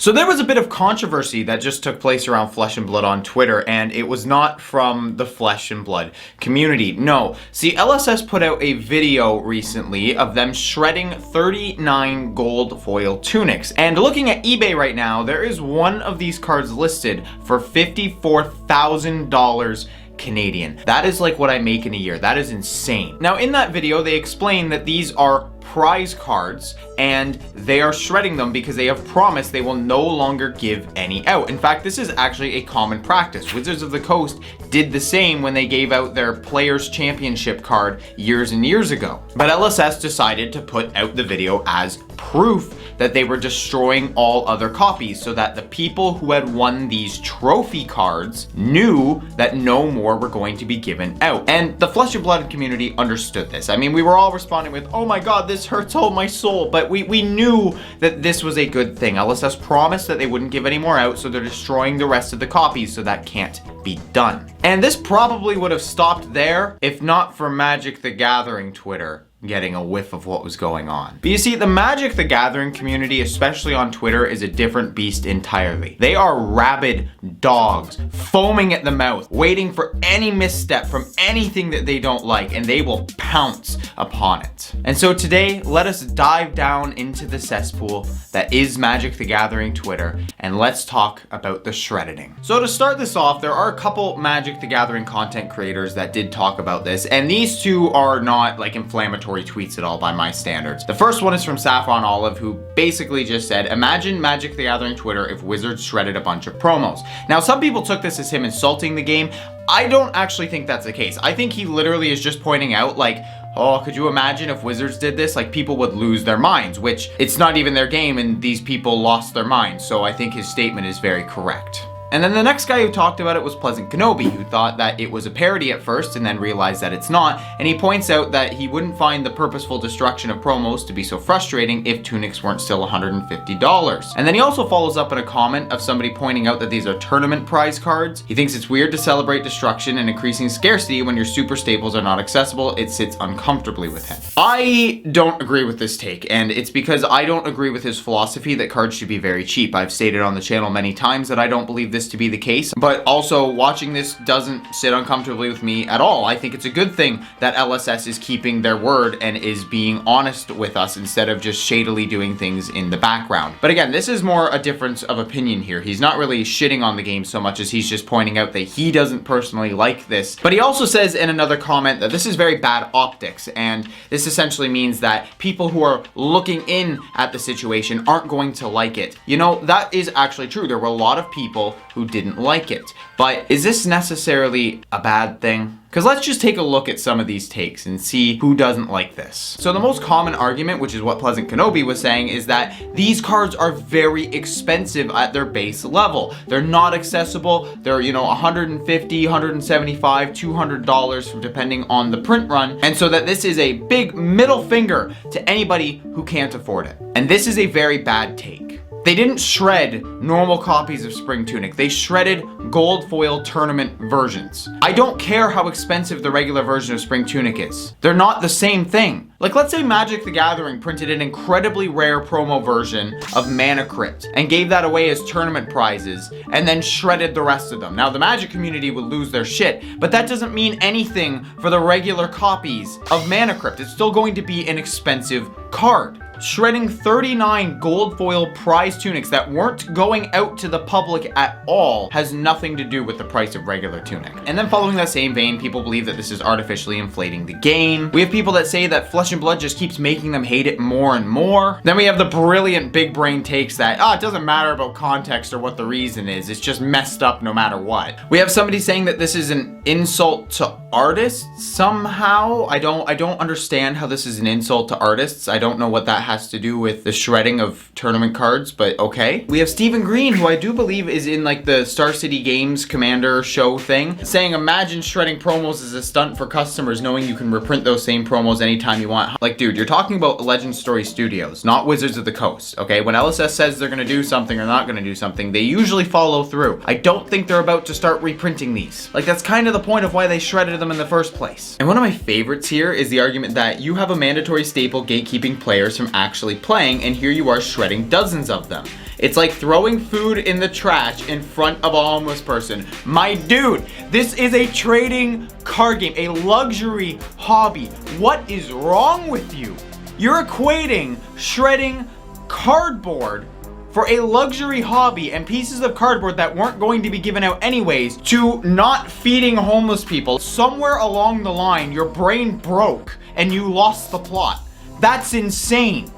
So there was a bit of controversy that just took place around Flesh and Blood on Twitter, and it was not from the Flesh and Blood community. No. See, LSS put out a video recently of them shredding 39 gold foil tunics. And looking at eBay right now, there is one of these cards listed for $54,000 Canadian. That is like what I make in a year. That is insane. Now, in that video, they explain that these are prize cards and they are shredding them because they have promised they will no longer give any out. In fact, this is actually a common practice. Wizards of the Coast did the same when they gave out their Players Championship card years and years ago. But LSS decided to put out the video as proof that they were destroying all other copies so that the people who had won these trophy cards knew that no more were going to be given out. And the Flesh and Blood community understood this. I mean, we were all responding with, oh my god, this hurts all my soul, but we knew that this was a good thing. LSS promised that they wouldn't give any more out, so they're destroying the rest of the copies, so that can't be done. And this probably would have stopped there if not for Magic the Gathering Twitter getting a whiff of what was going on. But you see, the Magic the Gathering community, especially on Twitter, is a different beast entirely. They are rabid dogs, foaming at the mouth, waiting for any misstep from anything that they don't like, and they will pounce upon it. And so today, let us dive down into the cesspool that is Magic the Gathering Twitter, and let's talk about the shredding. So to start this off, there are a couple Magic the Gathering content creators that did talk about this, and these two are not like inflammatory tweets at all by my standards. The first one is from Saffron Olive, who basically just said, imagine Magic the Gathering Twitter if Wizards shredded a bunch of promos. Now, some people took this as him insulting the game. I don't actually think that's the case. I think he literally is just pointing out, like, oh, could you imagine if Wizards did this? Like, people would lose their minds, which it's not even their game and these people lost their minds. So I think his statement is very correct. And then the next guy who talked about it was Pleasant Kenobi, who thought that it was a parody at first and then realized that it's not, and he points out that he wouldn't find the purposeful destruction of promos to be so frustrating if tunics weren't still $150. And then he also follows up in a comment of somebody pointing out that these are tournament prize cards. He thinks it's weird to celebrate destruction and increasing scarcity when your super staples are not accessible. It sits uncomfortably with him. I don't agree with this take, and it's because I don't agree with his philosophy that cards should be very cheap. I've stated on the channel many times that I don't believe this to be the case, but also watching this doesn't sit uncomfortably with me at all. I think it's a good thing that LSS is keeping their word and is being honest with us instead of just shadily doing things in the background. But again, this is more a difference of opinion here. He's not really shitting on the game so much as he's just pointing out that he doesn't personally like this. But he also says in another comment that this is very bad optics, and this essentially means that people who are looking in at the situation aren't going to like it. You know, that is actually true. There were a lot of people who didn't like it. But is this necessarily a bad thing? Because let's just take a look at some of these takes and see who doesn't like this. So the most common argument, which is what Pleasant Kenobi was saying, is that these cards are very expensive at their base level. They're not accessible. They're, you know, $150, $175, $200 from depending on the print run. And so that this is a big middle finger to anybody who can't afford it. And this is a very bad take. They didn't shred normal copies of Spring Tunic. They shredded gold foil tournament versions. I don't care how expensive the regular version of Spring Tunic is. They're not the same thing. Like, let's say Magic the Gathering printed an incredibly rare promo version of Mana Crypt and gave that away as tournament prizes and then shredded the rest of them. Now, the Magic community would lose their shit, but that doesn't mean anything for the regular copies of Mana Crypt. It's still going to be an expensive card. Shredding 39 gold foil prize tunics that weren't going out to the public at all has nothing to do with the price of regular tunic. And then following that same vein, people believe that this is artificially inflating the game. We have people that say that Flesh and Blood just keeps making them hate it more and more. Then we have the brilliant big brain takes that, it doesn't matter about context or what the reason is. It's just messed up no matter what. We have somebody saying that this is an insult to artists somehow. I don't understand how this is an insult to artists. I don't know what that has to do with the shredding of tournament cards, but okay. We have Stephen Green, who I do believe is in like the Star City Games Commander show thing, saying imagine shredding promos as a stunt for customers knowing you can reprint those same promos anytime you want. Like, dude, you're talking about Legend Story Studios, not Wizards of the Coast, okay? When LSS says they're gonna do something or not gonna do something, they usually follow through. I don't think they're about to start reprinting these. Like, that's kind of the point of why they shredded them in the first place. And one of my favorites here is the argument that you have a mandatory staple gatekeeping players from actually playing, and here you are shredding dozens of them. It's like throwing food in the trash in front of a homeless person. My dude, this is a trading card game, a luxury hobby. What is wrong with you? You're equating shredding cardboard for a luxury hobby and pieces of cardboard that weren't going to be given out anyways to not feeding homeless people. Somewhere along the line, your brain broke and you lost the plot. That's insane.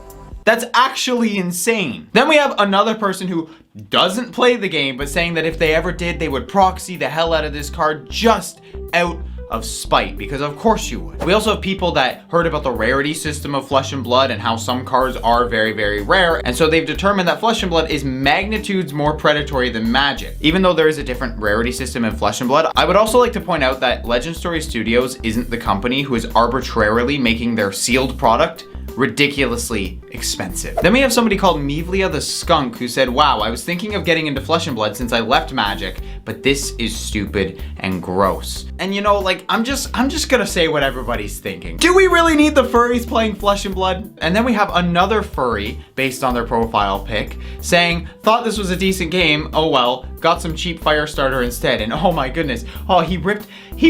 That's actually insane. Then we have another person who doesn't play the game, but saying that if they ever did, they would proxy the hell out of this card just out of spite, because of course you would. We also have people that heard about the rarity system of Flesh and Blood and how some cards are very, very rare, and so they've determined that Flesh and Blood is magnitudes more predatory than Magic. Even though there is a different rarity system in Flesh and Blood, I would also like to point out that Legend Story Studios isn't the company who is arbitrarily making their sealed product ridiculously expensive. Then we have somebody called Mevlia the Skunk who said, wow, I was thinking of getting into Flesh and Blood since I left Magic, but this is stupid and gross. And you know, like, I'm just gonna say what everybody's thinking. Do we really need the furries playing Flesh and Blood? And then we have another furry, based on their profile pic, saying, thought this was a decent game, oh well, got some cheap Firestarter instead, and oh my goodness, oh, he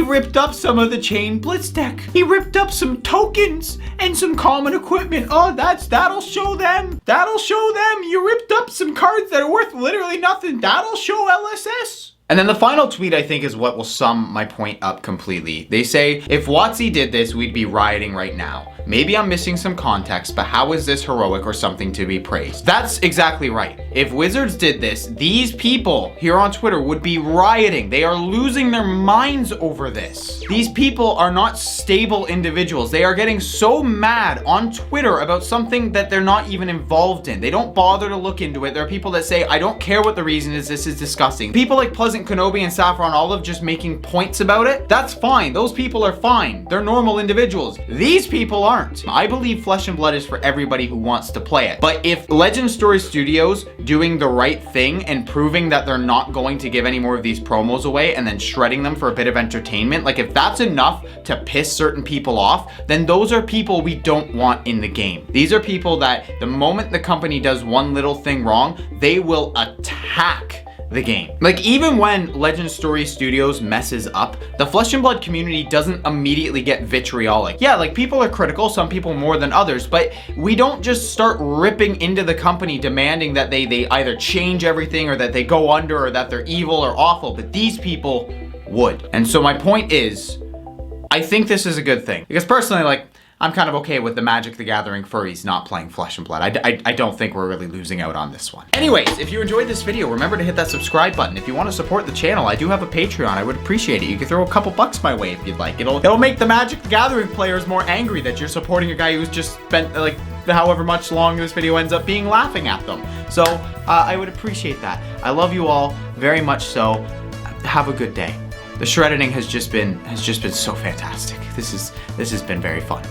ripped up some of the Chain Blitz deck. He ripped up some tokens and some common equipment. Oh, that'll show them. That'll show them. You ripped up some cards that are worth literally nothing. That'll show LSS. And then the final tweet, I think, is what will sum my point up completely. They say, if WotC did this, we'd be rioting right now. Maybe I'm missing some context, but how is this heroic or something to be praised? That's exactly right. If Wizards did this, these people here on Twitter would be rioting. They are losing their minds over this. These people are not stable individuals. They are getting so mad on Twitter about something that they're not even involved in. They don't bother to look into it. There are people that say, I don't care what the reason is, this is disgusting. People like Pleasant Kenobi and Saffron Olive just making points about it, that's fine. Those people are fine. They're normal individuals. These people aren't. I believe Flesh and Blood is for everybody who wants to play it. But if Legend Story Studios doing the right thing and proving that they're not going to give any more of these promos away and then shredding them for a bit of entertainment, like if that's enough to piss certain people off, then those are people we don't want in the game. These are people that the moment the company does one little thing wrong, they will attack the game. Like, even when Legend Story Studios messes up, the Flesh and Blood community doesn't immediately get vitriolic. Yeah, like, people are critical, some people more than others, but we don't just start ripping into the company demanding that they either change everything or that they go under or that they're evil or awful, but these people would. And so my point is, I think this is a good thing. Because personally, like, I'm kind of okay with the Magic the Gathering furries not playing Flesh and Blood. I don't think we're really losing out on this one. Anyways, if you enjoyed this video, remember to hit that subscribe button. If you want to support the channel, I do have a Patreon. I would appreciate it. You can throw a couple bucks my way if you'd like. It'll make the Magic the Gathering players more angry that you're supporting a guy who's just spent like however much long this video ends up being laughing at them. So I would appreciate that. I love you all very much so. Have a good day. The shredding has just been so fantastic. This has been very fun.